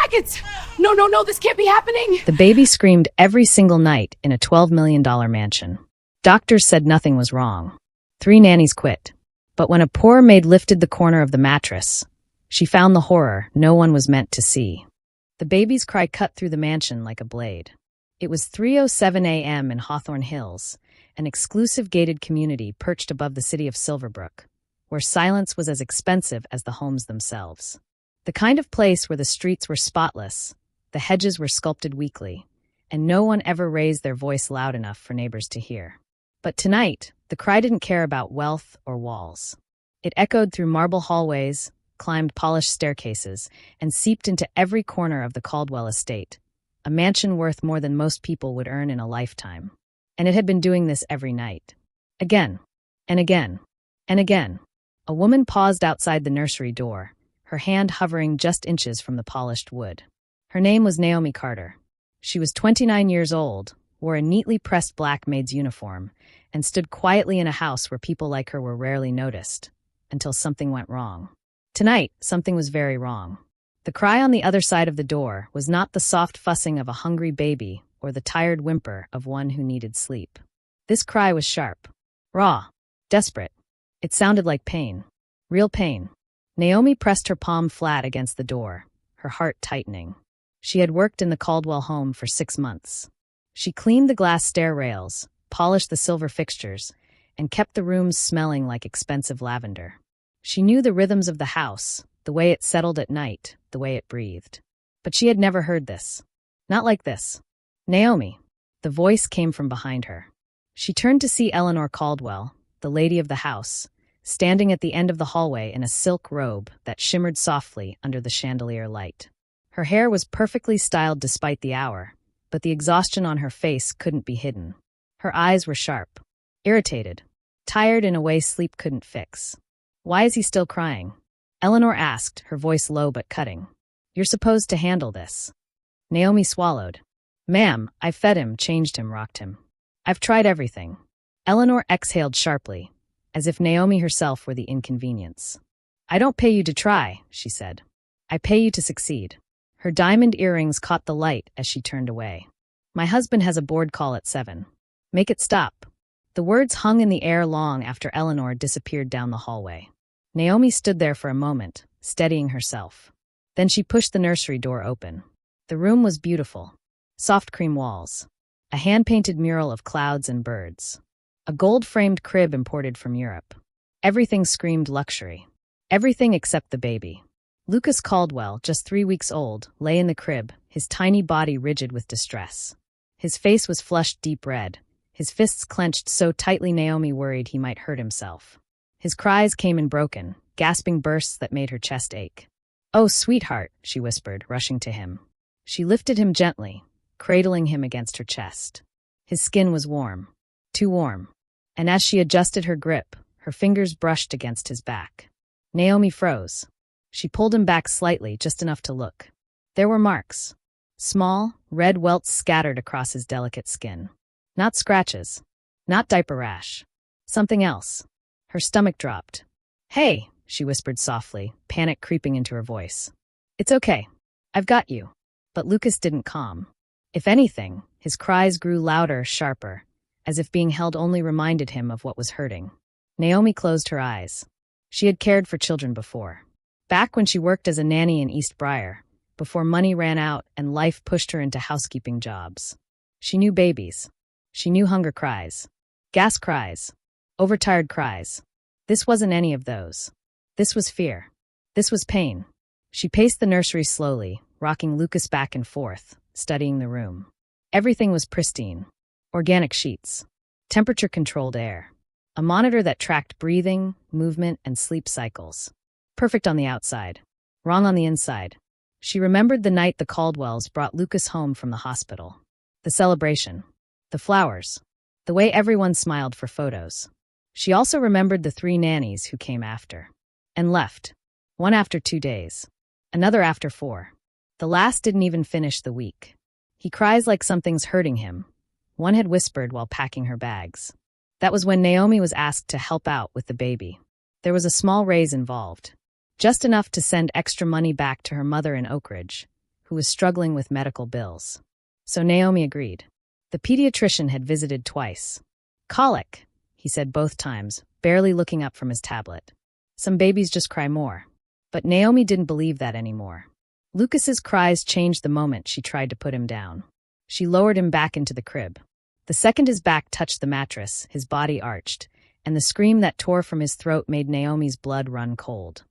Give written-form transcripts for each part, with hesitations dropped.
packets! No, no, no, this can't be happening! The baby screamed every single night in a $12 million mansion. Doctors said nothing was wrong. 3 nannies quit. But when a poor maid lifted the corner of the mattress, she found the horror no one was meant to see. The baby's cry cut through the mansion like a blade. It was 3:07 a.m. in Hawthorne Hills, an exclusive gated community perched above the city of Silverbrook, where silence was as expensive as the homes themselves. The kind of place where the streets were spotless, the hedges were sculpted weekly, and no one ever raised their voice loud enough for neighbors to hear. But tonight, the cry didn't care about wealth or walls. It echoed through marble hallways, climbed polished staircases, and seeped into every corner of the Caldwell estate, a mansion worth more than most people would earn in a lifetime. And it had been doing this every night. Again, and again, and again. A woman paused outside the nursery door, her hand hovering just inches from the polished wood. Her name was Naomi Carter. She was 29 years old, wore a neatly pressed black maid's uniform, and stood quietly in a house where people like her were rarely noticed, until something went wrong. Tonight, something was very wrong. The cry on the other side of the door was not the soft fussing of a hungry baby or the tired whimper of one who needed sleep. This cry was sharp, raw, desperate. It sounded like pain. Real pain. Naomi pressed her palm flat against the door, her heart tightening. She had worked in the Caldwell home for 6 months. She cleaned the glass stair rails, polished the silver fixtures, and kept the rooms smelling like expensive lavender. She knew the rhythms of the house, the way it settled at night, the way it breathed. But she had never heard this. Not like this. Naomi. The voice came from behind her. She turned to see Eleanor Caldwell, the lady of the house, standing at the end of the hallway in a silk robe that shimmered softly under the chandelier light. Her hair was perfectly styled despite the hour, but the exhaustion on her face couldn't be hidden. Her eyes were sharp, irritated, tired in a way sleep couldn't fix. "Why is he still crying?" Eleanor asked, her voice low but cutting. "You're supposed to handle this." Naomi swallowed. "Ma'am, I fed him, changed him, rocked him. I've tried everything." Eleanor exhaled sharply, as if Naomi herself were the inconvenience. "I don't pay you to try," she said. "I pay you to succeed." Her diamond earrings caught the light as she turned away. "My husband has a board call at 7. Make it stop." The words hung in the air long after Eleanor disappeared down the hallway. Naomi stood there for a moment, steadying herself. Then she pushed the nursery door open. The room was beautiful. Soft cream walls. A hand-painted mural of clouds and birds. A gold-framed crib imported from Europe. Everything screamed luxury. Everything except the baby. Lucas Caldwell, just 3 weeks old, lay in the crib, his tiny body rigid with distress. His face was flushed deep red, his fists clenched so tightly Naomi worried he might hurt himself. His cries came in broken, gasping bursts that made her chest ache. "Oh, sweetheart," she whispered, rushing to him. She lifted him gently, cradling him against her chest. His skin was warm, too warm, and as she adjusted her grip, her fingers brushed against his back. Naomi froze. She pulled him back slightly, just enough to look. There were marks. Small, red welts scattered across his delicate skin. Not scratches. Not diaper rash. Something else. Her stomach dropped. "Hey," she whispered softly, panic creeping into her voice. "It's okay. I've got you." But Lucas didn't calm. If anything, his cries grew louder, sharper, as if being held only reminded him of what was hurting. Naomi closed her eyes. She had cared for children before. Back when she worked as a nanny in East Briar, before money ran out and life pushed her into housekeeping jobs. She knew babies. She knew hunger cries. Gas cries. Overtired cries. This wasn't any of those. This was fear. This was pain. She paced the nursery slowly, rocking Lucas back and forth, studying the room. Everything was pristine. Organic sheets. Temperature-controlled air. A monitor that tracked breathing, movement, and sleep cycles. Perfect on the outside. Wrong on the inside. She remembered the night the Caldwells brought Lucas home from the hospital. The celebration. The flowers. The way everyone smiled for photos. She also remembered the 3 nannies who came after. And left. One after 2 days. Another after 4. The last didn't even finish the week. "He cries like something's hurting him," one had whispered while packing her bags. That was when Naomi was asked to help out with the baby. There was a small raise involved. Just enough to send extra money back to her mother in Oak Ridge, who was struggling with medical bills. So Naomi agreed. The pediatrician had visited twice. Colic, he said both times, barely looking up from his tablet. Some babies just cry more. But Naomi didn't believe that anymore. Lucas's cries changed the moment she tried to put him down. She lowered him back into the crib. The second his back touched the mattress, his body arched, and the scream that tore from his throat made Naomi's blood run cold.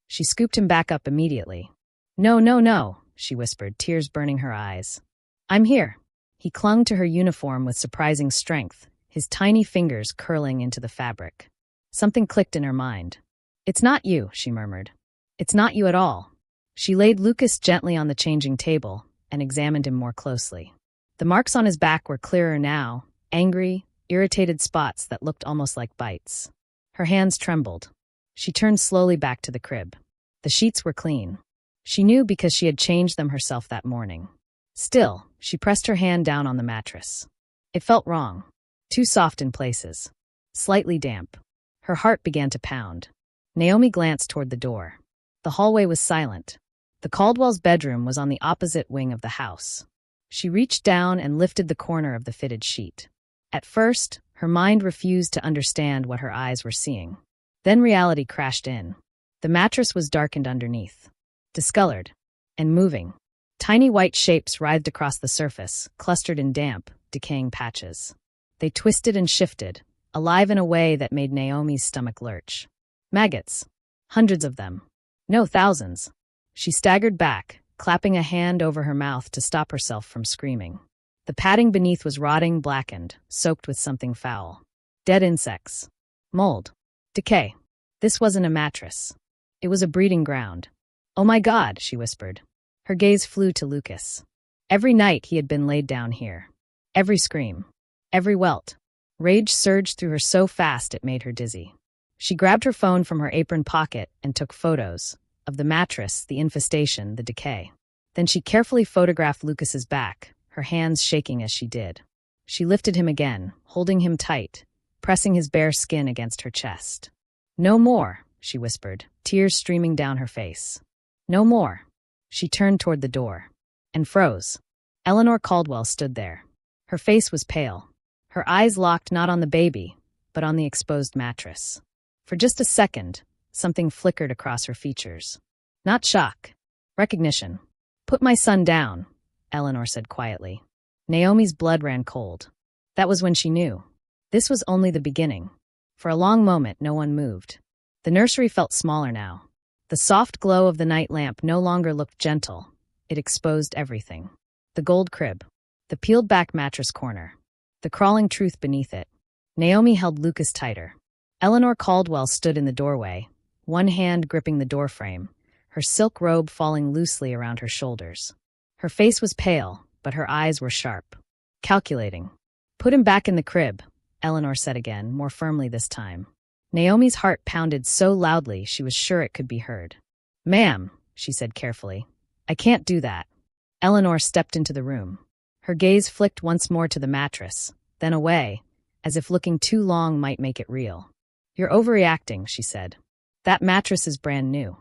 She scooped him back up immediately. "No, no, no," she whispered, tears burning her eyes. "I'm here." He clung to her uniform with surprising strength, his tiny fingers curling into the fabric. Something clicked in her mind. "It's not you," she murmured. "It's not you at all." She laid Lucas gently on the changing table and examined him more closely. The marks on his back were clearer now, angry, irritated spots that looked almost like bites. Her hands trembled. She turned slowly back to the crib. The sheets were clean. She knew because she had changed them herself that morning. Still, she pressed her hand down on the mattress. It felt wrong. Too soft in places. Slightly damp. Her heart began to pound. Naomi glanced toward the door. The hallway was silent. The Caldwell's bedroom was on the opposite wing of the house. She reached down and lifted the corner of the fitted sheet. At first, her mind refused to understand what her eyes were seeing. Then reality crashed in. The mattress was darkened underneath, discolored, and moving. Tiny white shapes writhed across the surface, clustered in damp, decaying patches. They twisted and shifted, alive in a way that made Naomi's stomach lurch. Maggots. Hundreds of them. No, thousands. She staggered back, clapping a hand over her mouth to stop herself from screaming. The padding beneath was rotting, blackened, soaked with something foul. Dead insects. Mold. Decay. This wasn't a mattress. It was a breeding ground. "Oh my God," she whispered. Her gaze flew to Lucas. Every night he had been laid down here. Every scream. Every welt. Rage surged through her so fast it made her dizzy. She grabbed her phone from her apron pocket and took photos of the mattress, the infestation, the decay. Then she carefully photographed Lucas's back, her hands shaking as she did. She lifted him again, holding him tight, pressing his bare skin against her chest. "No more," she whispered, tears streaming down her face. "No more." She turned toward the door and froze. Eleanor Caldwell stood there. Her face was pale. Her eyes locked not on the baby, but on the exposed mattress. For just a second, something flickered across her features. Not shock. Recognition. "Put my son down," Eleanor said quietly. Naomi's blood ran cold. That was when she knew. This was only the beginning. For a long moment, no one moved. The nursery felt smaller now. The soft glow of the night lamp no longer looked gentle. It exposed everything. The gold crib. The peeled-back mattress corner. The crawling truth beneath it. Naomi held Lucas tighter. Eleanor Caldwell stood in the doorway, one hand gripping the doorframe, her silk robe falling loosely around her shoulders. Her face was pale, but her eyes were sharp. Calculating. "Put him back in the crib," Eleanor said again, more firmly this time. Naomi's heart pounded so loudly she was sure it could be heard. "Ma'am," she said carefully, "I can't do that." Eleanor stepped into the room. Her gaze flicked once more to the mattress, then away, as if looking too long might make it real. "You're overreacting," she said. "That mattress is brand new."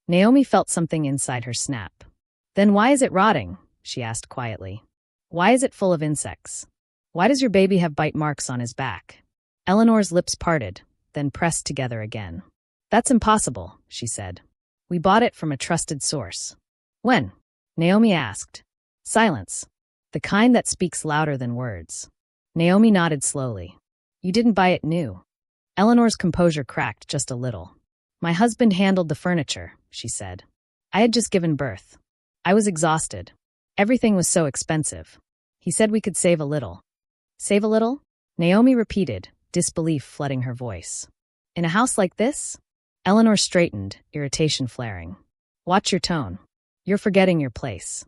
Naomi felt something inside her snap. "Then why is it rotting?" she asked quietly. "Why is it full of insects? Why does your baby have bite marks on his back?" Eleanor's lips parted, then pressed together again. "That's impossible," she said. "We bought it from a trusted source." "When?" Naomi asked. Silence. The kind that speaks louder than words. Naomi nodded slowly. "You didn't buy it new." Eleanor's composure cracked just a little. "My husband handled the furniture," she said. "I had just given birth. I was exhausted. Everything was so expensive. He said we could save a little." "Save a little?" Naomi repeated, disbelief flooding her voice. "In a house like this?" Eleanor straightened, irritation flaring. "Watch your tone. You're forgetting your place."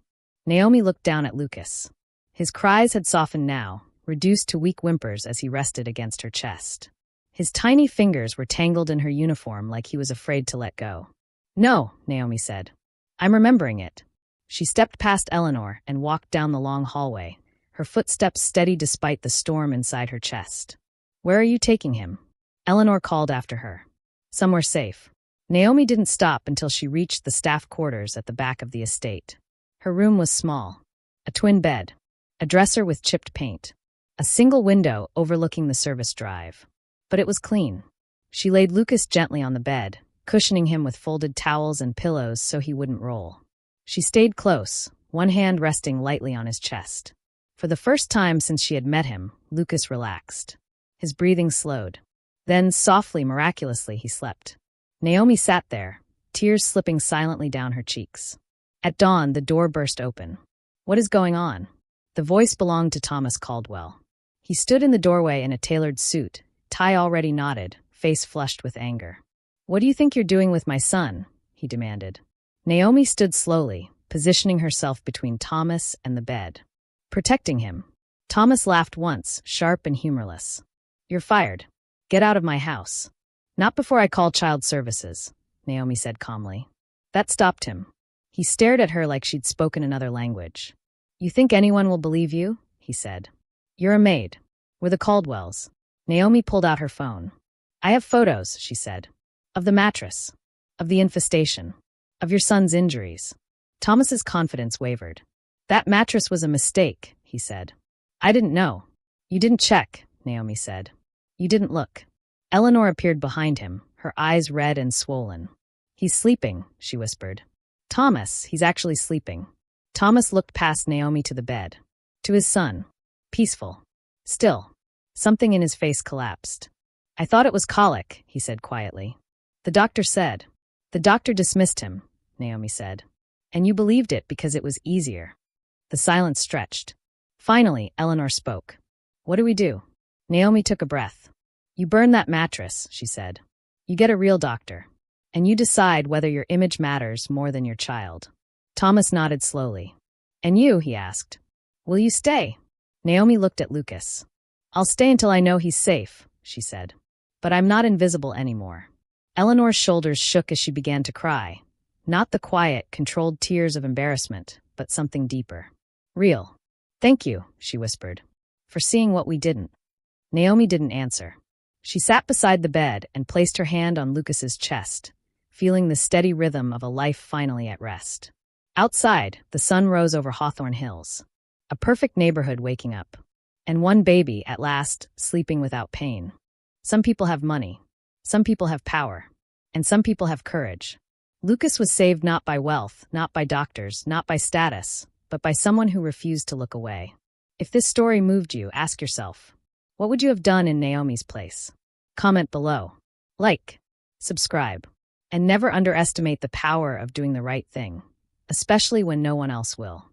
Naomi looked down at Lucas. His cries had softened now, reduced to weak whimpers as he rested against her chest. His tiny fingers were tangled in her uniform like he was afraid to let go. "No," Naomi said. "I'm remembering it." She stepped past Eleanor and walked down the long hallway, her footsteps steady despite the storm inside her chest. "Where are you taking him?" Eleanor called after her. "Somewhere safe." Naomi didn't stop until she reached the staff quarters at the back of the estate. Her room was small. A twin bed. A dresser with chipped paint. A single window overlooking the service drive. But it was clean. She laid Lucas gently on the bed, cushioning him with folded towels and pillows so he wouldn't roll. She stayed close, one hand resting lightly on his chest. For the first time since she had met him, Lucas relaxed. His breathing slowed. Then, softly, miraculously, he slept. Naomi sat there, tears slipping silently down her cheeks. At dawn, the door burst open. "What is going on?" The voice belonged to Thomas Caldwell. He stood in the doorway in a tailored suit, tie already knotted, face flushed with anger. "What do you think you're doing with my son?" he demanded. Naomi stood slowly, positioning herself between Thomas and the bed. "Protecting him." Thomas laughed once, sharp and humorless. "You're fired. Get out of my house." "Not before I call child services," Naomi said calmly. That stopped him. He stared at her like she'd spoken another language. "You think anyone will believe you?" he said. "You're a maid. We're the Caldwells." Naomi pulled out her phone. "I have photos," she said. "Of the mattress. Of the infestation. Of your son's injuries." Thomas's confidence wavered. "That mattress was a mistake," he said. "I didn't know." "You didn't check," Naomi said. "You didn't look." Eleanor appeared behind him, her eyes red and swollen. "He's sleeping," she whispered. "Thomas, he's actually sleeping." Thomas looked past Naomi to the bed. To his son. Peaceful. Still. Something in his face collapsed. "I thought it was colic," he said quietly. "The doctor said." "The doctor dismissed him," Naomi said. "And you believed it because it was easier." The silence stretched. Finally, Eleanor spoke. "What do we do?" Naomi took a breath. "You burn that mattress," she said. "You get a real doctor. And you decide whether your image matters more than your child." Thomas nodded slowly. "And you?" he asked. "Will you stay?" Naomi looked at Lucas. "I'll stay until I know he's safe," she said. "But I'm not invisible anymore." Eleanor's shoulders shook as she began to cry. Not the quiet, controlled tears of embarrassment, but something deeper. "Real. Thank you," she whispered, "for seeing what we didn't." Naomi didn't answer. She sat beside the bed and placed her hand on Lucas's chest, feeling the steady rhythm of a life finally at rest. Outside, the sun rose over Hawthorne Hills. A perfect neighborhood waking up. And one baby, at last, sleeping without pain. Some people have money. Some people have power. And some people have courage. Lucas was saved not by wealth, not by doctors, not by status, but by someone who refused to look away. If this story moved you, ask yourself, what would you have done in Naomi's place? Comment below. Like. Subscribe. And never underestimate the power of doing the right thing, especially when no one else will.